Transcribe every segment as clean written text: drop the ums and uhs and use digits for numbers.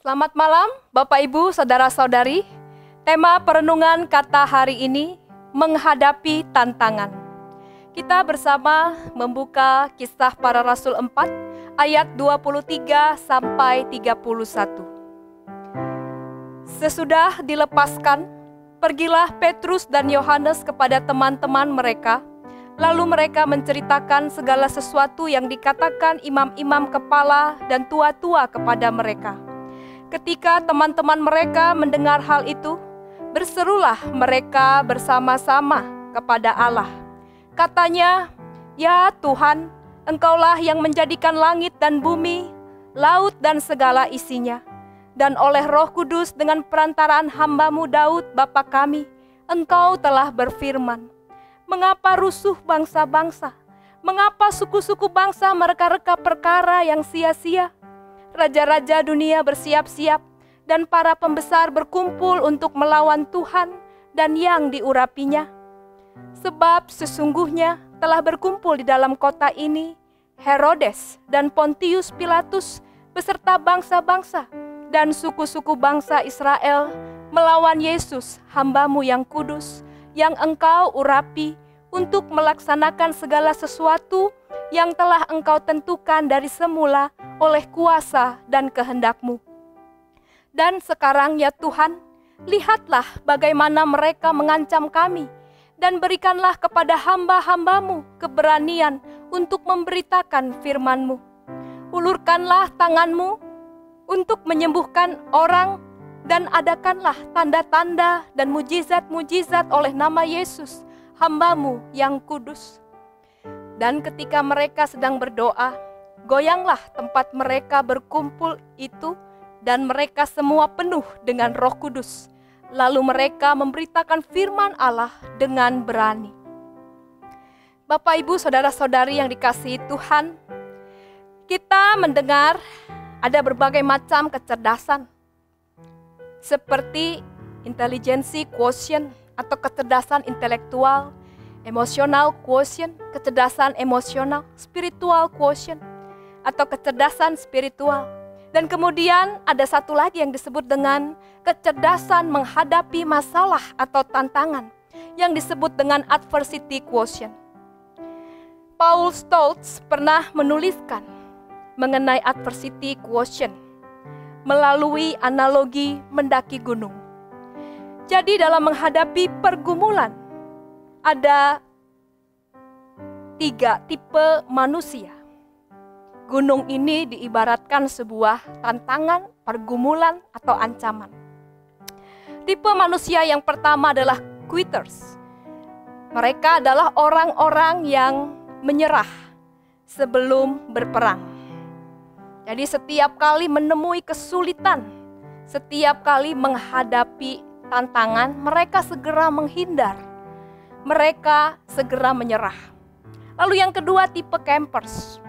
Selamat malam Bapak Ibu Saudara-saudari. Tema perenungan kata hari ini menghadapi tantangan. Kita bersama membuka Kisah Para Rasul 4 ayat 23 sampai 31. Sesudah dilepaskan, pergilah Petrus dan Yohanes kepada teman-teman mereka. Lalu mereka menceritakan segala sesuatu yang dikatakan imam-imam kepala dan tua-tua kepada mereka. Ketika teman-teman mereka mendengar hal itu, berserulah mereka bersama-sama kepada Allah. Katanya, "Ya Tuhan, Engkaulah yang menjadikan langit dan bumi, laut dan segala isinya. Dan oleh Roh Kudus dengan perantaraan hamba-Mu Daud Bapa kami, Engkau telah berfirman, mengapa rusuh bangsa-bangsa? Mengapa suku-suku bangsa mereka-reka perkara yang sia-sia? Raja-raja dunia bersiap-siap dan para pembesar berkumpul untuk melawan Tuhan dan yang diurapinya. Sebab sesungguhnya telah berkumpul di dalam kota ini Herodes dan Pontius Pilatus beserta bangsa-bangsa dan suku-suku bangsa Israel melawan Yesus, hamba-Mu yang kudus, yang Engkau urapi untuk melaksanakan segala sesuatu yang telah Engkau tentukan dari semula oleh kuasa dan kehendak-Mu. Dan sekarang ya Tuhan, lihatlah bagaimana mereka mengancam kami, dan berikanlah kepada hamba-hamba-Mu keberanian untuk memberitakan firman-Mu. Ulurkanlah tangan-Mu untuk menyembuhkan orang, dan adakanlah tanda-tanda dan mujizat-mujizat oleh nama Yesus, hamba-Mu yang kudus." Dan ketika mereka sedang berdoa, goyanglah tempat mereka berkumpul itu, dan mereka semua penuh dengan Roh Kudus. Lalu mereka memberitakan firman Allah dengan berani. Bapak, Ibu, Saudara-saudari yang dikasihi Tuhan, kita mendengar ada berbagai macam kecerdasan, seperti intelijensi quotient atau kecerdasan intelektual, emosional quotient, kecerdasan emosional, spiritual quotient, atau kecerdasan spiritual. Dan kemudian ada satu lagi yang disebut dengan kecerdasan menghadapi masalah atau tantangan, yang disebut dengan adversity quotient. Paul Stoltz pernah menuliskan mengenai adversity quotient melalui analogi mendaki gunung. Jadi dalam menghadapi pergumulan, ada 3 tipe manusia. Gunung ini diibaratkan sebuah tantangan, pergumulan, atau ancaman. Tipe manusia yang pertama adalah quitters. Mereka adalah orang-orang yang menyerah sebelum berperang. Jadi setiap kali menemui kesulitan, setiap kali menghadapi tantangan, mereka segera menghindar. Mereka segera menyerah. Lalu yang kedua, tipe campers.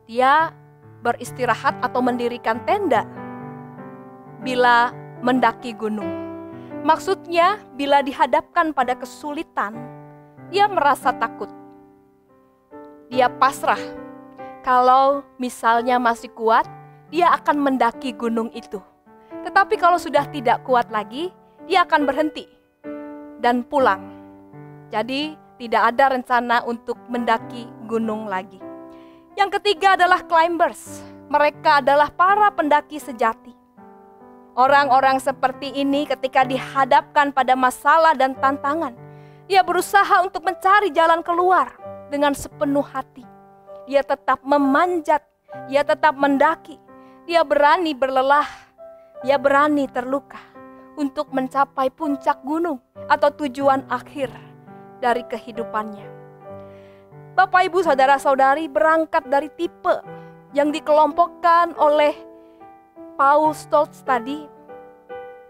Dia beristirahat atau mendirikan tenda bila mendaki gunung. Maksudnya, bila dihadapkan pada kesulitan, dia merasa takut. Dia pasrah. Kalau misalnya masih kuat, dia akan mendaki gunung itu. Tetapi kalau sudah tidak kuat lagi, dia akan berhenti dan pulang. Jadi tidak ada rencana untuk mendaki gunung lagi. Yang ketiga adalah climbers. Mereka adalah para pendaki sejati. Orang-orang seperti ini ketika dihadapkan pada masalah dan tantangan, dia berusaha untuk mencari jalan keluar dengan sepenuh hati. Dia tetap memanjat, dia tetap mendaki. Dia berani berlelah, dia berani terluka untuk mencapai puncak gunung atau tujuan akhir dari kehidupannya. Bapak, Ibu, Saudara-saudari, berangkat dari tipe yang dikelompokkan oleh Paul Stoltz tadi,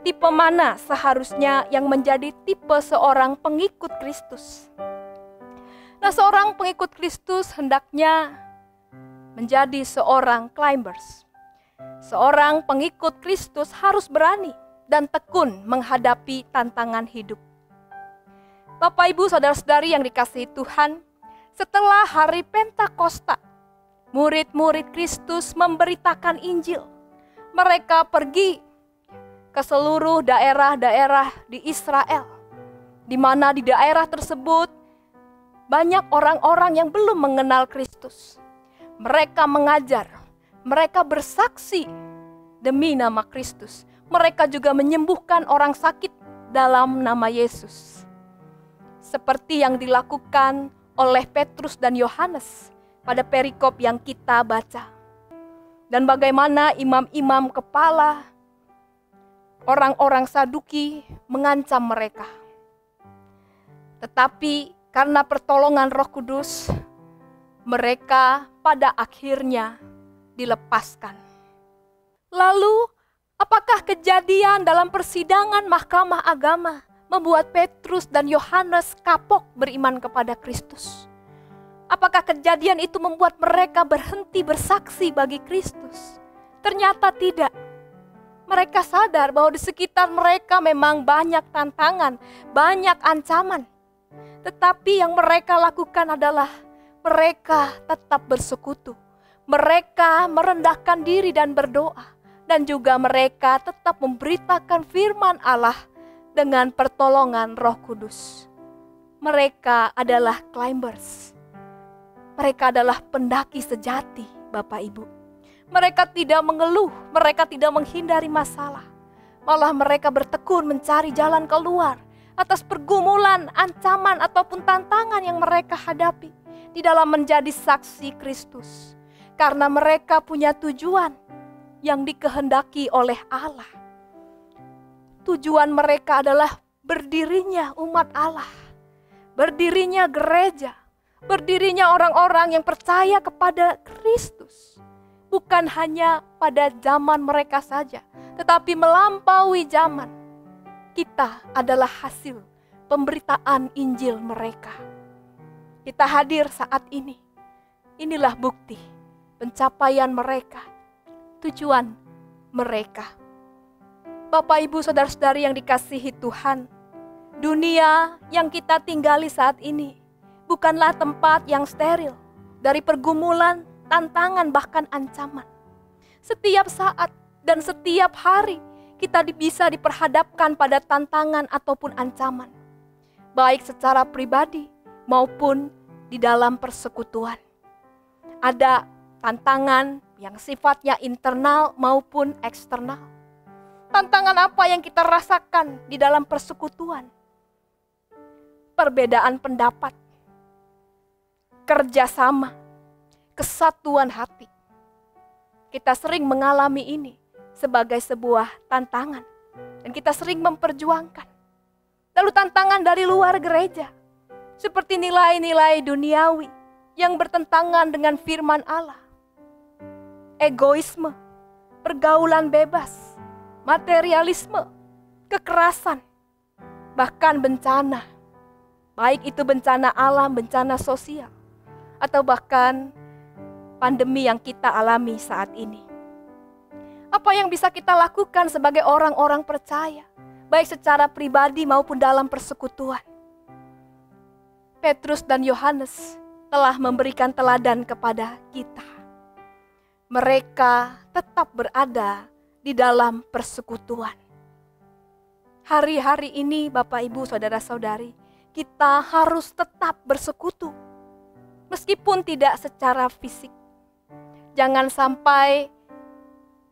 tipe mana seharusnya yang menjadi tipe seorang pengikut Kristus? Nah, seorang pengikut Kristus hendaknya menjadi seorang climbers. Seorang pengikut Kristus harus berani dan tekun menghadapi tantangan hidup. Bapak, Ibu, Saudara-saudari yang dikasihi Tuhan, setelah hari Pentakosta, murid-murid Kristus memberitakan Injil. Mereka pergi ke seluruh daerah-daerah di Israel, di mana di daerah tersebut banyak orang-orang yang belum mengenal Kristus. Mereka mengajar, mereka bersaksi demi nama Kristus. Mereka juga menyembuhkan orang sakit dalam nama Yesus. Seperti yang dilakukan oleh Petrus dan Yohanes pada perikop yang kita baca. Dan bagaimana imam-imam kepala, orang-orang Saduki mengancam mereka. Tetapi karena pertolongan Roh Kudus, mereka pada akhirnya dilepaskan. Lalu, apakah kejadian dalam persidangan Mahkamah Agama membuat Petrus dan Yohanes kapok beriman kepada Kristus? Apakah kejadian itu membuat mereka berhenti bersaksi bagi Kristus? Ternyata tidak. Mereka sadar bahwa di sekitar mereka memang banyak tantangan, banyak ancaman. Tetapi yang mereka lakukan adalah mereka tetap bersekutu. Mereka merendahkan diri dan berdoa. Dan juga mereka tetap memberitakan firman Allah dengan pertolongan Roh Kudus. Mereka adalah climbers. Mereka adalah pendaki sejati, Bapak Ibu. Mereka tidak mengeluh, mereka tidak menghindari masalah. Malah mereka bertekun mencari jalan keluar atas pergumulan, ancaman ataupun tantangan yang mereka hadapi di dalam menjadi saksi Kristus. Karena mereka punya tujuan yang dikehendaki oleh Allah. Tujuan mereka adalah berdirinya umat Allah, berdirinya gereja, berdirinya orang-orang yang percaya kepada Kristus. Bukan hanya pada zaman mereka saja, tetapi melampaui zaman. Kita adalah hasil pemberitaan Injil mereka. Kita hadir saat ini. Inilah bukti pencapaian mereka, tujuan mereka. Bapak, Ibu, saudara-saudari yang dikasihi Tuhan, dunia yang kita tinggali saat ini bukanlah tempat yang steril dari pergumulan, tantangan, bahkan ancaman. Setiap saat dan setiap hari kita bisa diperhadapkan pada tantangan ataupun ancaman, baik secara pribadi maupun di dalam persekutuan. Ada tantangan yang sifatnya internal maupun eksternal. Tantangan apa yang kita rasakan di dalam persekutuan? Perbedaan pendapat, kerjasama, kesatuan hati. Kita sering mengalami ini sebagai sebuah tantangan dan kita sering memperjuangkan. Lalu tantangan dari luar gereja, seperti nilai-nilai duniawi yang bertentangan dengan firman Allah. Egoisme, pergaulan bebas, materialisme, kekerasan, bahkan bencana. Baik itu bencana alam, bencana sosial, atau bahkan pandemi yang kita alami saat ini. Apa yang bisa kita lakukan sebagai orang-orang percaya, baik secara pribadi maupun dalam persekutuan? Petrus dan Yohanes telah memberikan teladan kepada kita. Mereka tetap berada di dalam persekutuan. Hari-hari ini Bapak, Ibu, saudara-saudari, kita harus tetap bersekutu. Meskipun tidak secara fisik. Jangan sampai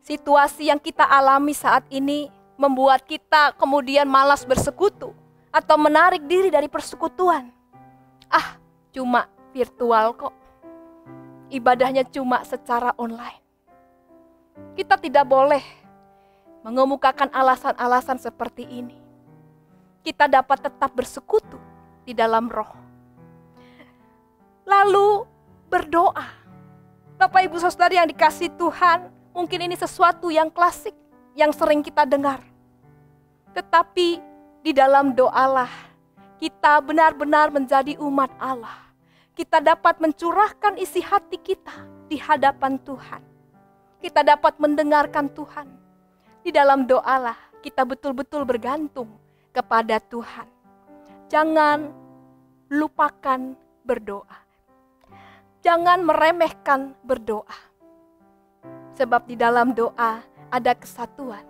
situasi yang kita alami saat ini membuat kita kemudian malas bersekutu atau menarik diri dari persekutuan. Cuma virtual kok. Ibadahnya cuma secara online. Kita tidak boleh mengemukakan alasan-alasan seperti ini. Kita dapat tetap bersekutu di dalam roh. Lalu berdoa. Bapak, Ibu, saudari yang dikasihi Tuhan, mungkin ini sesuatu yang klasik, yang sering kita dengar. Tetapi di dalam doalah kita benar-benar menjadi umat Allah. Kita dapat mencurahkan isi hati kita di hadapan Tuhan. Kita dapat mendengarkan Tuhan. Di dalam doalah kita betul-betul bergantung kepada Tuhan. Jangan lupakan berdoa. Jangan meremehkan berdoa. Sebab di dalam doa ada kesatuan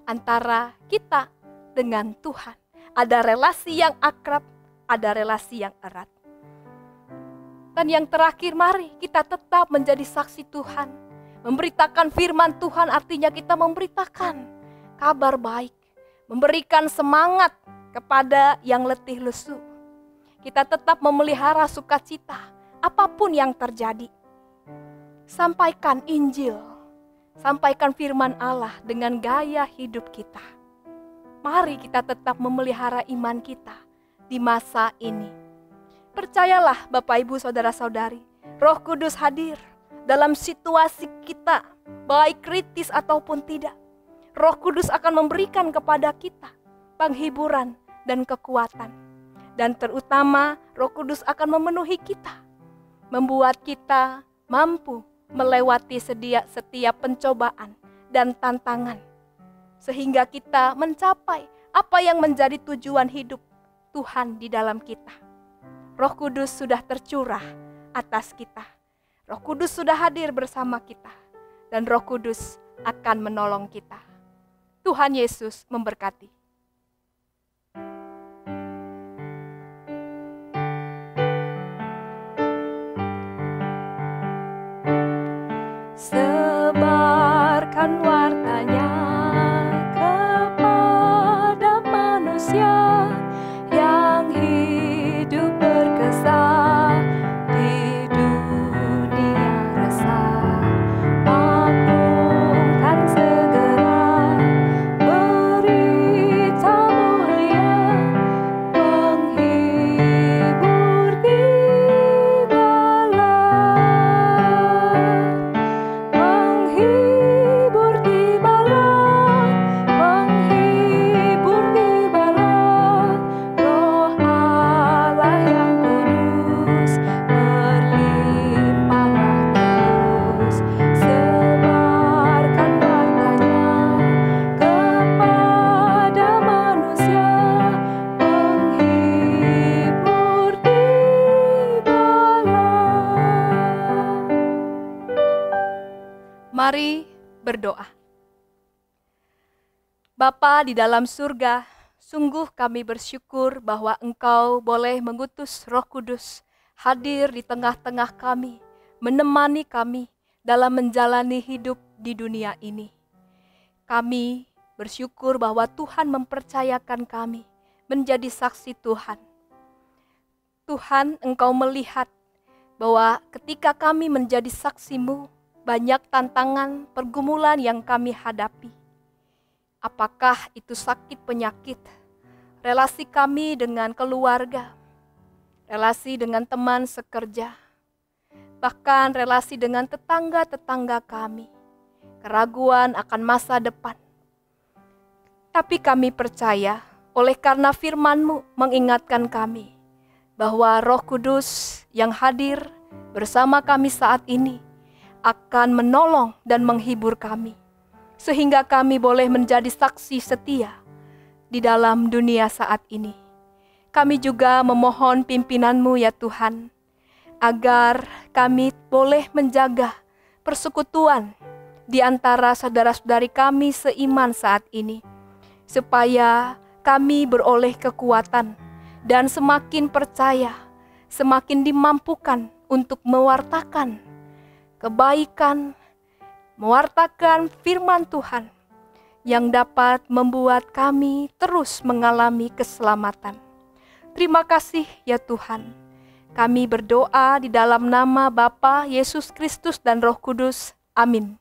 antara kita dengan Tuhan. Ada relasi yang akrab, ada relasi yang erat. Dan yang terakhir, mari kita tetap menjadi saksi Tuhan. Memberitakan firman Tuhan artinya kita memberitakan kabar baik. Memberikan semangat kepada yang letih lesu. Kita tetap memelihara sukacita apapun yang terjadi. Sampaikan Injil, sampaikan firman Allah dengan gaya hidup kita. Mari kita tetap memelihara iman kita di masa ini. Percayalah Bapak Ibu Saudara-saudari, Roh Kudus hadir dalam situasi kita, baik kritis ataupun tidak. Roh Kudus akan memberikan kepada kita penghiburan dan kekuatan. Dan terutama Roh Kudus akan memenuhi kita, membuat kita mampu melewati setiap pencobaan dan tantangan. Sehingga kita mencapai apa yang menjadi tujuan hidup Tuhan di dalam kita. Roh Kudus sudah tercurah atas kita. Roh Kudus sudah hadir bersama kita. Dan Roh Kudus akan menolong kita. Tuhan Yesus memberkati. Sebarkan wartanya kepada manusia yang hidup berkesah di dunia resah. Maklumkan segera berita mulia, penghibur tibalah, penghibur tibalah, penghibur tibalah. Roh Allah yang kudus berlimpahlah terus. Sebarkan wartanya kepada manusia, penghibur tibalah. Mari berdoa. Bapa di dalam surga, sungguh kami bersyukur bahwa Engkau boleh mengutus Roh Kudus hadir di tengah-tengah kami, menemani kami dalam menjalani hidup di dunia ini. Kami bersyukur bahwa Tuhan mempercayakan kami menjadi saksi Tuhan. Tuhan, Engkau melihat bahwa ketika kami menjadi saksi-Mu, banyak tantangan, pergumulan yang kami hadapi. Apakah itu sakit penyakit, relasi kami dengan keluarga, relasi dengan teman sekerja, bahkan relasi dengan tetangga-tetangga kami, keraguan akan masa depan. Tapi kami percaya oleh karena firman-Mu mengingatkan kami bahwa Roh Kudus yang hadir bersama kami saat ini akan menolong dan menghibur kami, sehingga kami boleh menjadi saksi setia di dalam dunia saat ini. Kami juga memohon pimpinan-Mu ya Tuhan, agar kami boleh menjaga persekutuan di antara saudara-saudari kami seiman saat ini, supaya kami beroleh kekuatan dan semakin percaya, semakin dimampukan untuk mewartakan kebaikan, mewartakan firman Tuhan yang dapat membuat kami terus mengalami keselamatan. Terima kasih ya Tuhan. Kami berdoa di dalam nama Bapa, Yesus Kristus dan Roh Kudus. Amin.